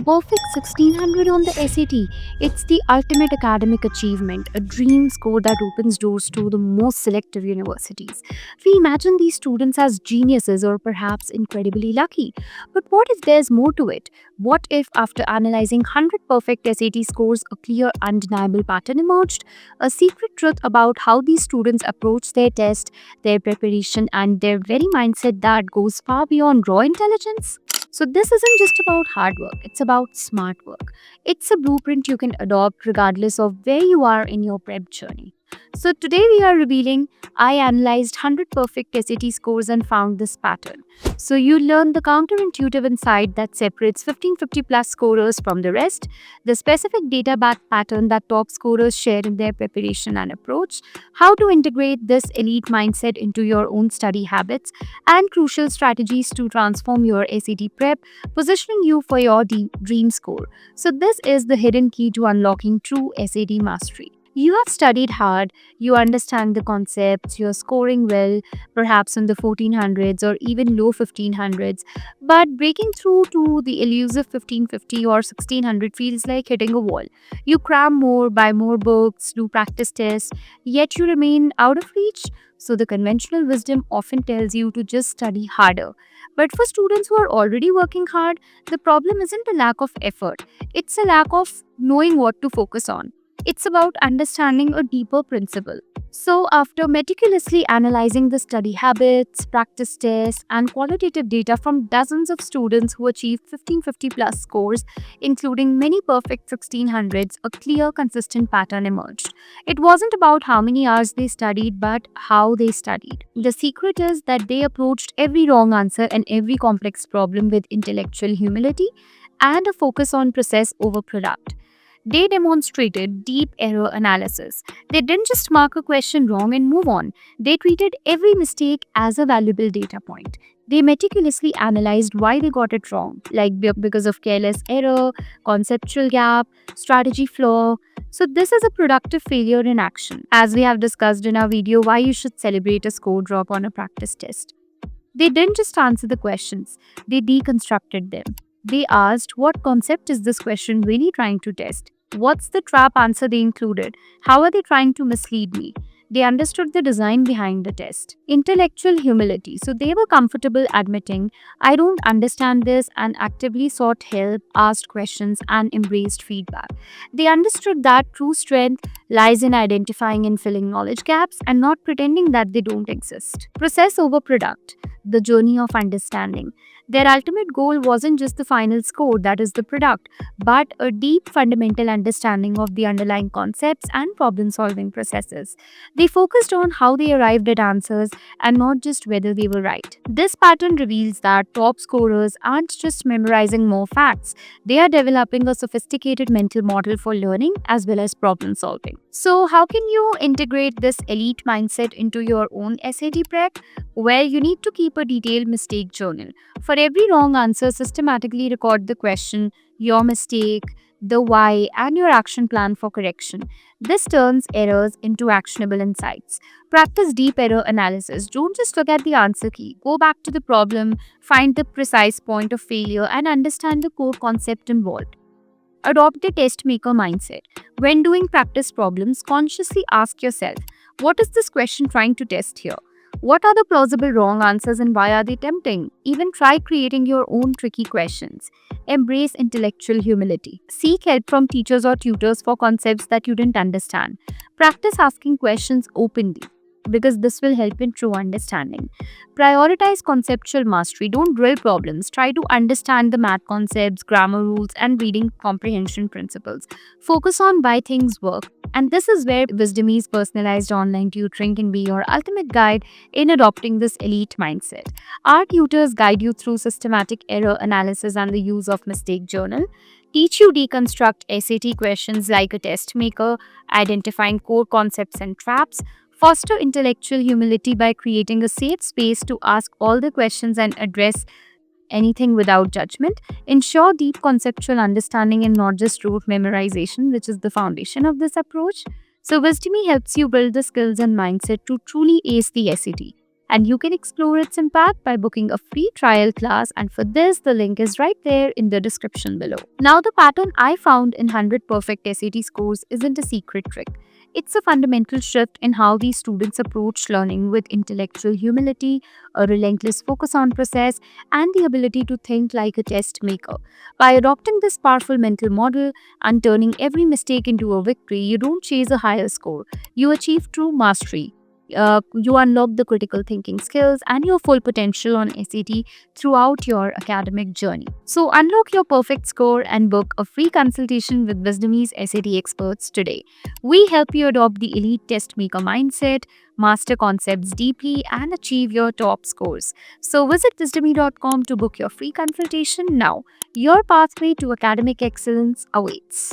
Perfect 1600 on the SAT. It's the ultimate academic achievement, a dream score that opens doors to the most selective universities. We imagine these students as geniuses or perhaps incredibly lucky. But what if there's more to it? What if, after analyzing 100 perfect SAT scores, a clear, undeniable pattern emerged? A secret truth about how these students approach their test, their preparation, and their very mindset that goes far beyond raw intelligence? So, this isn't just about hard work, it's about smart work. It's a blueprint you can adopt regardless of where you are in your prep journey. So, today we are revealing I analyzed 100 perfect SAT scores and found this pattern. So, you learn the counterintuitive insight that separates 1550 plus scorers from the rest, the specific data backed pattern that top scorers share in their preparation and approach, how to integrate this elite mindset into your own study habits, and crucial strategies to transform your SAT prep, positioning you for your dream score. So, this is the hidden key to unlocking true SAT mastery. You have studied hard, you understand the concepts, you're scoring well, perhaps in the 1400s or even low 1500s, but breaking through to the elusive 1550 or 1600 feels like hitting a wall. You cram more, buy more books, do practice tests, yet you remain out of reach. So, the conventional wisdom often tells you to just study harder. But for students who are already working hard, the problem isn't a lack of effort, it's a lack of knowing what to focus on. It's about understanding a deeper principle. So, after meticulously analyzing the study habits, practice tests, and qualitative data from dozens of students who achieved 1550 plus scores, including many perfect 1600s, a clear, consistent pattern emerged. It wasn't about how many hours they studied, but how they studied. The secret is that they approached every wrong answer and every complex problem with intellectual humility and a focus on process over product. They demonstrated deep error analysis. They didn't just mark a question wrong and move on. They treated every mistake as a valuable data point. They meticulously analyzed why they got it wrong, like because of careless error, conceptual gap, strategy flaw. So, this is a productive failure in action, as we have discussed in our video why you should celebrate a score drop on a practice test. They didn't just answer the questions, they deconstructed them. They asked, what concept is this question really trying to test? What's the trap answer they included? How are they trying to mislead me? They understood the design behind the test. Intellectual humility. So they were comfortable admitting, I don't understand this, and actively sought help, asked questions, and embraced feedback. They understood that true strength lies in identifying and filling knowledge gaps and not pretending that they don't exist. Process over product. The journey of understanding. Their ultimate goal wasn't just the final score, that is the product, but a deep fundamental understanding of the underlying concepts and problem solving processes. They focused on how they arrived at answers and not just whether they were right. This pattern reveals that top scorers aren't just memorizing more facts, they are developing a sophisticated mental model for learning as well as problem solving. So, how can you integrate this elite mindset into your own SAT prep? Well, you need to keep a detailed mistake journal. For every wrong answer, systematically record the question, your mistake, the why, and your action plan for correction. This turns errors into actionable insights. Practice deep error analysis. Don't just look at the answer key. Go back to the problem, find the precise point of failure, and understand the core concept involved. Adopt the test maker mindset. When doing practice problems, consciously ask yourself, what is this question trying to test here? What are the plausible wrong answers and why are they tempting? Even try creating your own tricky questions. Embrace intellectual humility. Seek help from teachers or tutors for concepts that you didn't understand. Practice asking questions openly because this will help in true understanding. Prioritize conceptual mastery. Don't drill problems. Try to understand the math concepts, grammar rules, and reading comprehension principles. Focus on why things work. And this is where Wisdomy's personalized online tutoring can be your ultimate guide in adopting this elite mindset. Our tutors guide you through systematic error analysis and the use of mistake journal, teach you deconstruct SAT questions like a test maker, identifying core concepts and traps, foster intellectual humility by creating a safe space to ask all the questions and address anything without judgment, ensure deep conceptual understanding and not just rote memorization, which is the foundation of this approach. So, Wisdomy helps you build the skills and mindset to truly ace the SAT. And you can explore its impact by booking a free trial class, and for this, the link is right there in the description below. Now, the pattern I found in 100 perfect SAT scores isn't a secret trick. It's a fundamental shift in how these students approach learning with intellectual humility, a relentless focus on process, and the ability to think like a test maker. By adopting this powerful mental model and turning every mistake into a victory, you don't chase a higher score, you achieve true mastery. You unlock the critical thinking skills and your full potential on SAT throughout your academic journey. So, unlock your perfect score and book a free consultation with Wisdomy's SAT experts today. We help you adopt the elite test maker mindset, master concepts deeply, and achieve your top scores. So, visit wisdomy.com to book your free consultation now. Your pathway to academic excellence awaits.